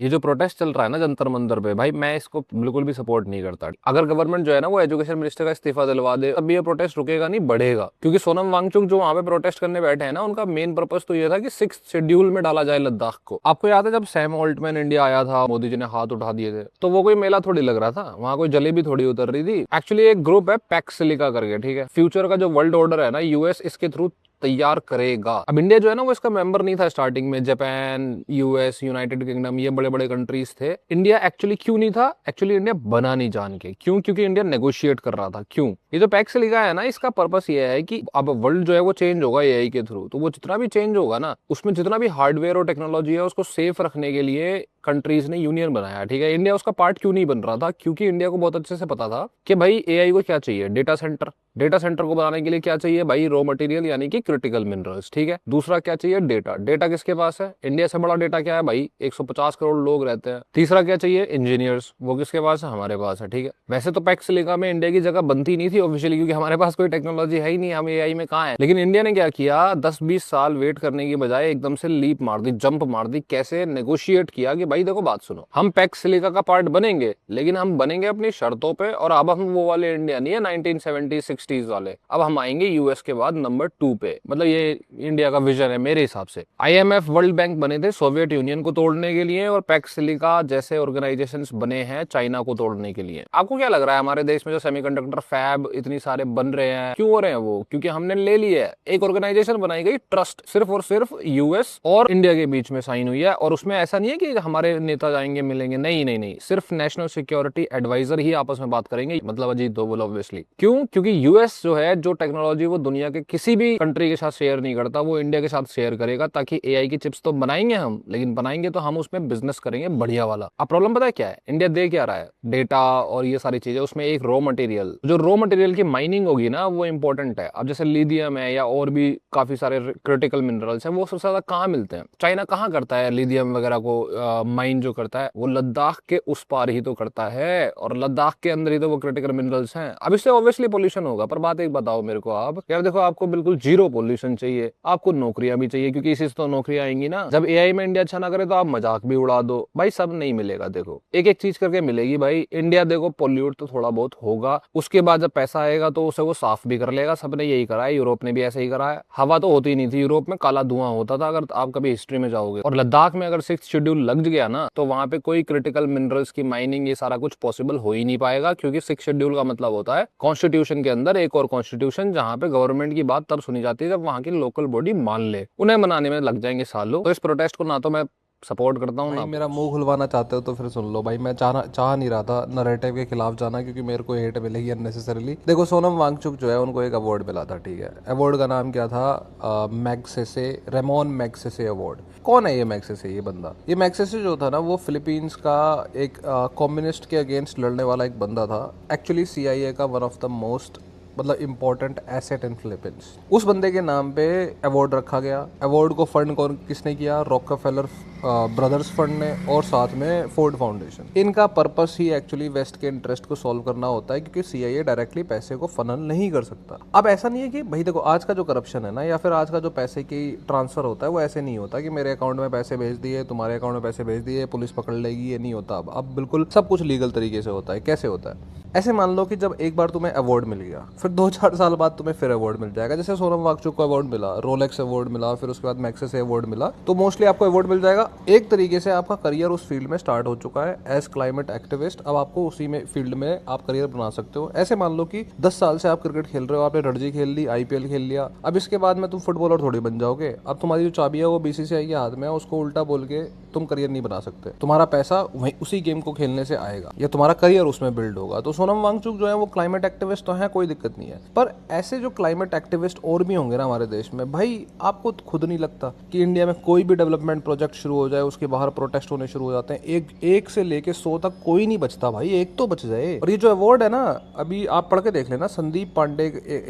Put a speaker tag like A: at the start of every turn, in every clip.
A: ये जो प्रोटेस्ट चल रहा है ना जंतर मंतर पे, भाई मैं इसको बिल्कुल भी सपोर्ट नहीं करता। अगर गवर्नमेंट जो है ना वो एजुकेशन मिनिस्टर का इस्तीफा दिलवा दे, तब भी ये प्रोटेस्ट रुकेगा नहीं, बढ़ेगा। क्योंकि सोनम वांगचुक जो वहां पे प्रोटेस्ट करने बैठे हैं ना, उनका मेन पर्पस तो ये था कि 6th शेड्यूल में डाला जाए लद्दाख को। आपको याद है जब सैम ऑल्टमैन इंडिया आया था, मोदी जी ने हाथ उठा दिए थे, तो वो कोई मेला थोड़ी लग रहा था, वहां कोई जलेबी थोड़ी उतर रही थी। एक्चुअली एक ग्रुप है पैक्सिलिका करके, ठीक है, फ्यूचर का जो वर्ल्ड ऑर्डर है ना, यूएस इसके थ्रू तैयार करेगा। अब इंडिया जो है ना वो इसका मेंबर नहीं था स्टार्टिंग में। जापान, यूएस, यूनाइटेड किंगडम, ये बड़े बड़े कंट्रीज थे। इंडिया एक्चुअली क्यों नहीं था? एक्चुअली इंडिया बना नहीं जान के। क्यों? क्योंकि इंडिया नेगोशिएट कर रहा था। क्यों? ये जो पैक्स लिखा है ना, इसका पर्पस ये है कि अब वर्ल्ड जो है वो चेंज होगा एआई के थ्रू, तो वो जितना भी चेंज होगा ना, उसमें जितना भी हार्डवेयर और टेक्नोलॉजी है उसको सेफ रखने के लिए कंट्रीज ने यूनियन बनाया, ठीक है। इंडिया उसका पार्ट क्यों नहीं बन रहा था? क्योंकि इंडिया को बहुत अच्छे से पता था कि भाई एआई को क्या चाहिए, डेटा सेंटर। डेटा सेंटर को बनाने के लिए क्या चाहिए भाई? रॉ मटेरियल यानी कि क्रिटिकल मिनरल्स, ठीक है। दूसरा क्या चाहिए? डेटा। डेटा किसके पास है? इंडिया से बड़ा डेटा क्या है भाई? 150 करोड़ लोग रहते हैं। तीसरा क्या चाहिए? इंजीनियर्स। वो किसके पास है? हमारे पास है, ठीक है। वैसे तो पैक्स लिखा में इंडिया की जगह बनती नहीं थी ऑफिशियली, क्योंकि हमारे पास कोई टेक्नोलॉजी है ही नहीं, हम एआई में कहाँ है। लेकिन इंडिया ने क्या किया, 10-20 साल वेट करने की बजाय एकदम से लीप मार दी, जंप मार दी। कैसे? नेगोशिएट किया कि भाई देखो बात सुनो, हम पैक्स सिलिका का पार्ट बनेंगे, लेकिन हम बनेंगे अपनी शर्तों पे। और अब हम वो वाले इंडिया नहीं है 1970s 60s वाले, अब हम आएंगे यूएस के बाद नंबर 2 पे। मतलब ये इंडिया का विजन है मेरे हिसाब से। आईएमएफ, वर्ल्ड बैंक बने थे सोवियत यूनियन को तोड़ने के लिए, और पैक्स सिलिका जैसे ऑर्गेनाइजेशंस बने हैं चाइना को तोड़ने के लिए। आपको क्या लग रहा है हमारे देश में जो सेमीकंडक्टर फैब इतनी सारे बन रहे हैं, क्यों हो रहे हैं वो? क्योंकि हमने ले लिया है। एक ऑर्गेनाइजेशन बनाई गई, ट्रस्ट, सिर्फ और सिर्फ यूएस और इंडिया के बीच में साइन हुई है। और उसमें ऐसा नहीं है कि हमारे नेता जाएंगे मिलेंगे, नहीं नहीं नहीं, सिर्फ नेशनल सिक्योरिटी एडवाइजर ही आपस में बात करेंगे, मतलब अजीत डोभाल ऑब्वियसली। क्यों? क्योंकि यूएस जो है, जो टेक्नोलॉजी वो दुनिया के किसी भी कंट्री के साथ शेयर नहीं करता, वो इंडिया के साथ शेयर करेगा, ताकि एआई की चिप्स तो बनाएंगे हम, लेकिन बनाएंगे तो हम उसमें बिजनेस करेंगे बढ़िया वाला। अब प्रॉब्लम पता है क्या है? इंडिया दे क्या रहा है? डेटा और ये सारी चीजें, उसमें एक रॉ मटेरियल, जो रॉ मटेरियल की माइनिंग होगी ना, वो इंपॉर्टेंट है। अब जैसे लिथियम है या और भी काफी सारे क्रिटिकल मिनरल्स हैं, वो सबसे ज्यादा कहाँ मिलते हैं? चाइना कहाँ करता है लिथियम वगैरह को माइन जो करता है? वो लद्दाख के उस पार ही तो करता है, और लद्दाख के अंदर ही तो वो क्रिटिकल मिनरल्स हैं। अब इससे ऑब्वियसली पोल्यूशन होगा, पर बात एक बताओ मेरे को आप, यार देखो आपको बिल्कुल जीरो पोल्यूशन चाहिए, आपको नौकरियां भी चाहिए, क्योंकि इसी से तो नौकरियां आएंगी ना। जब एआई में इंडिया अच्छा ना करे तो आप मजाक भी उड़ा दो, भाई सब नहीं मिलेगा। देखो एक एक चीज करके मिलेगी भाई। इंडिया देखो पोल्यूट तो थोड़ा बहुत होगा, उसके बाद जब पैसा आएगा तो उसे वो साफ भी कर लेगा। सबने यही करा है, यूरोप ने भी ऐसे ही करा है। हवा तो होती नहीं थी यूरोप में, काला धुआं होता था, अगर आप कभी हिस्ट्री में जाओगे। और लद्दाख में अगर 6th शेड्यूल लग गया ना, तो वहां पे कोई क्रिटिकल मिनरल्स की माइनिंग ये सारा कुछ पॉसिबल हो ही नहीं पाएगा। क्योंकि 6th शेड्यूल का मतलब होता है कॉन्स्टिट्यूशन के अंदर एक और कॉन्स्टिट्यूशन, जहां पे गवर्नमेंट की बात तब सुनी जाती है जब वहां की लोकल बॉडी मान ले। उन्हें मनाने में लग जाएंगे सालों। तो इस प्रोटेस्ट को ना तो मैं सपोर्ट करता हूँ
B: भाई
A: ना।
B: मेरा मुंह खुलवाना चाहते हो तो फिर सुन लो भाई, मैं चाह नहीं रहा था नरेटिव के खिलाफ जाना, क्योंकि मेरे को हेट मिलेगी अननेसेसरीली। देखो सोनम वांगचुक जो है, उनको एक अवार्ड मिला था, ठीक है। अवार्ड का नाम क्या था? Magsaysay, Ramon Magsaysay award. कौन है ये मैग्सेसे? ये बंदा, ये मैग्सेसे जो था ना, वो फिलीपींस का एक कम्युनिस्ट के अगेंस्ट लड़ने वाला एक बंदा था। एक्चुअली सीआईए का वन ऑफ द मोस्ट, मतलब इम्पोर्टेंट एसेट इन फिलीपींस। उस बंदे के नाम पे अवार्ड रखा गया। अवार्ड को फंड कौन किसने किया? रॉकफेलर ब्रदर्स फंड ने, और साथ में फोर्ड फाउंडेशन। इनका पर्पस ही एक्चुअली वेस्ट के इंटरेस्ट को सॉल्व करना होता है, क्योंकि सीआईए डायरेक्टली पैसे को फनल नहीं कर सकता। अब ऐसा नहीं है कि भाई देखो, आज का जो करप्शन है ना, या फिर आज का जो पैसे की ट्रांसफर होता है, वो ऐसे नहीं होता कि मेरे अकाउंट में पैसे भेज दिए, तुम्हारे अकाउंट में पैसे भेज दिए, पुलिस पकड़ लेगी, ये नहीं होता। अब बिल्कुल सब कुछ लीगल तरीके से होता है। कैसे होता है? ऐसे मान लो कि जब एक बार तुम्हें अवार्ड मिल गया, फिर 2-4 साल बाद तुम्हें फिर अवार्ड मिल जाएगा। जैसे सोनम वांगचुक को अवार्ड मिला, रोलेक्स अवार्ड मिला, फिर उसके बाद मैक्सेसे अवार्ड मिला, तो मोस्टली आपको अवार्ड मिल जाएगा। एक तरीके से आपका करियर उस फील्ड में स्टार्ट हो चुका है एज क्लाइमेट एक्टिविस्ट। अब आपको उसी में फील्ड में आप करियर बना सकते हो। ऐसे मान लो कि 10 साल से आप क्रिकेट खेल रहे हो, आपने रणजी खेल ली, आईपीएल खेल लिया, अब इसके बाद में तुम फुटबॉलर थोड़ी बन जाओगे। अब तुम्हारी जो चाबी है वो बीसीसीआई के हाथ में है, उसको उल्टा बोल के तुम करियर नहीं बना सकते। तुम्हारा पैसा वहीं उसी गेम को खेलने से आएगा, या तुम्हारा करियर उसमें बिल्ड होगा। तो सोनम वांगचुक जो है वो क्लाइमेट एक्टिविस्ट तो है, कोई दिक्कत नहीं है। पर ऐसे जो क्लाइमेट एक्टिविस्ट और भी होंगे ना हमारे देश में, भाई आपको खुद नहीं लगता कि इंडिया में कोई भी डेवलपमेंट प्रोजेक्ट शुरू हो जाए, उसके बाहर प्रोटेस्ट होने शुरू हो जाते हैं? एक से लेके 100 तक कोई नहीं बचता भाई, एक तो बच जाए। और ये जो अवार्ड है ना, अभी आप पढ़ के देख लेना, संदीप पांडे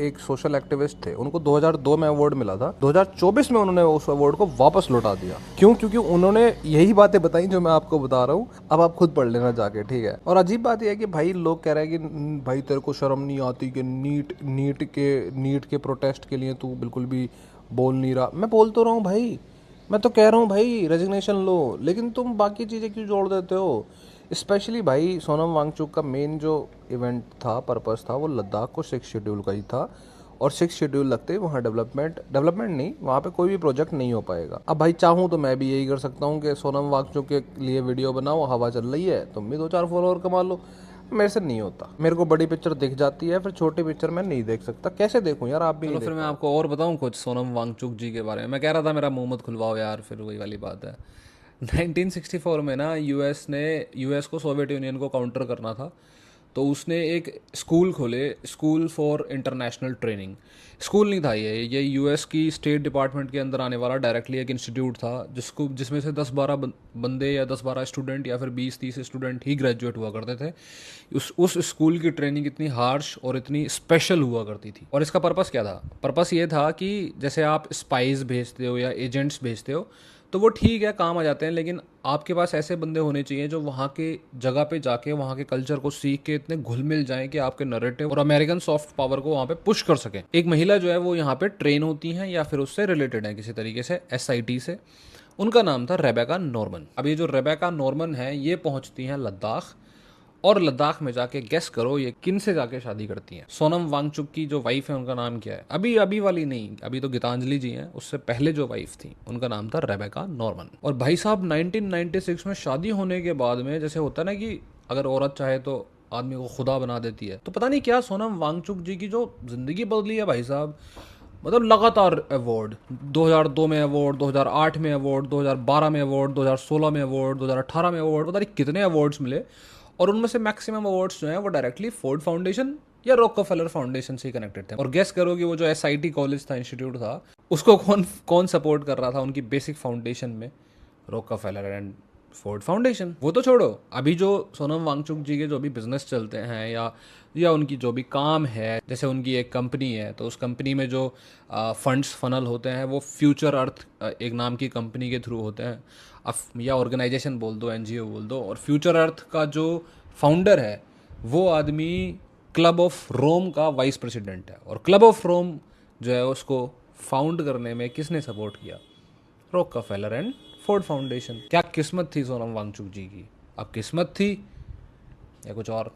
B: एक सोशल एक्टिविस्ट थे, उनको 2002 में अवार्ड मिला था। 2024 में उन्होंने उस अवार्ड को वापस लौटा दिया। क्यों? क्योंकि उन्होंने यही बातें बताई जो मैं आपको बता रहा हूँ। अब आप खुद पढ़ लेना जाके, ठीक है। और अजीब बात यह है कि भाई लोग कह रहे हैं कि भाई तेरे को शर्म नहीं आती कि नीट के प्रोटेस्ट के लिए तू बिल्कुल भी बोल नहीं रहा। मैं बोल तो रहा हूँ भाई, मैं तो कह रहा हूँ भाई रेजिग्नेशन लो, लेकिन तुम बाकी चीज़ें क्यों जोड़ देते हो? स्पेशली भाई सोनम वांगचुक का मेन जो इवेंट था, पर्पस था, वो लद्दाख को 6 शेड्यूल का ही था। और 6 शेड्यूल लगते ही वहाँ डेवलपमेंट नहीं, वहाँ पे कोई भी प्रोजेक्ट नहीं हो पाएगा। अब भाई चाहूँ तो मैं भी यही कर सकता हूँ कि सोनम वांगचुक के लिए वीडियो बनाओ, हवा चल रही है, तुम भी 2-4 फॉलोअर कमा लो। मेरे से नहीं होता, मेरे को बड़ी पिक्चर दिख जाती है, फिर छोटी पिक्चर मैं नहीं देख सकता। कैसे देखूं यार, आप भी
A: चलो
B: नहीं
A: फिर
B: देख
A: मैं
B: पाओ।
A: आपको और बताऊं कुछ सोनम वांगचुक जी के बारे में। मैं कह रहा था मेरा मुंह मत खुलवाओ यार, फिर वही वाली बात है। 1964 में ना यूएस को सोवियत यूनियन को काउंटर करना था, तो उसने एक स्कूल खोले, school for international training. School नहीं था ये यूएस की स्टेट डिपार्टमेंट के अंदर आने वाला डायरेक्टली एक इंस्टीट्यूट था, जिसमें से 10-12 बंदे या 10-12 स्टूडेंट या फिर 20-30 स्टूडेंट ही ग्रेजुएट हुआ करते थे। उस स्कूल की ट्रेनिंग इतनी हार्श और इतनी स्पेशल हुआ करती थी। और इसका पर्पस क्या था? पर्पस ये था कि जैसे आप स्पाइस भेजते हो या एजेंट्स भेजते हो, तो वो ठीक है, काम आ जाते हैं, लेकिन आपके पास ऐसे बंदे होने चाहिए जो वहाँ के जगह पे जाके वहाँ के कल्चर को सीख के इतने घुल मिल जाएं कि आपके नरेटिव और अमेरिकन सॉफ्ट पावर को वहाँ पे पुश कर सकें। एक महिला जो है वो यहाँ पे ट्रेन होती हैं या फिर उससे रिलेटेड है किसी तरीके से, एसआईटी से। उनका नाम था रेबेका नॉर्मन। अब ये जो रेबेका नॉर्मन है, ये पहुंचती हैं लद्दाख, और लद्दाख में जाके गेस करो ये किन से जाके शादी करती हैं? सोनम वांगचुक की जो वाइफ है उनका नाम क्या है? अभी अभी वाली नहीं, अभी तो गीतांजलि जी हैं, उससे पहले जो वाइफ थी उनका नाम था रेबेका नॉर्मन। और भाई साहब 1996 में शादी होने के बाद में, जैसे होता है ना कि अगर औरत चाहे तो आदमी को खुदा बना देती है, तो पता नहीं क्या सोनम वांगचुक जी की जो जिंदगी बदली है भाई साहब। मतलब लगातार अवार्ड, 2002 में अवार्ड, 2008 में अवार्ड, 2012 में अवार्ड, 2016 में अवार्ड, 2018 में अवार्ड, पता नहीं कितने अवार्ड्स मिले। और उनमें से मैक्सिमम अवार्ड्स जो हैं वो डायरेक्टली फोर्ड फाउंडेशन या रॉकफेलर फाउंडेशन से ही कनेक्टेड थे। और गेस करो कि वो जो एसआईटी कॉलेज था, इंस्टीट्यूट था, उसको कौन कौन सपोर्ट कर रहा था उनकी बेसिक फाउंडेशन में? Rockefeller and Ford foundation. वो तो छोड़ो, अभी जो सोनम वांगचुक जी के जो भी बिजनेस चलते हैं या उनकी जो भी काम है, जैसे उनकी एक कंपनी है, तो उस कंपनी में जो फंड्स फनल होते हैं वो फ्यूचर अर्थ एक नाम की कंपनी के थ्रू होते हैं। अब या ऑर्गेनाइजेशन बोल दो, एनजीओ बोल दो। और फ्यूचर अर्थ का जो फाउंडर है वो आदमी क्लब ऑफ रोम का वाइस प्रेसिडेंट है। और क्लब ऑफ रोम जो है उसको फाउंड करने में किसने सपोर्ट किया? Rockefeller and Ford foundation. क्या किस्मत थी सोनम वांगचुक जी की? अब किस्मत थी या कुछ और?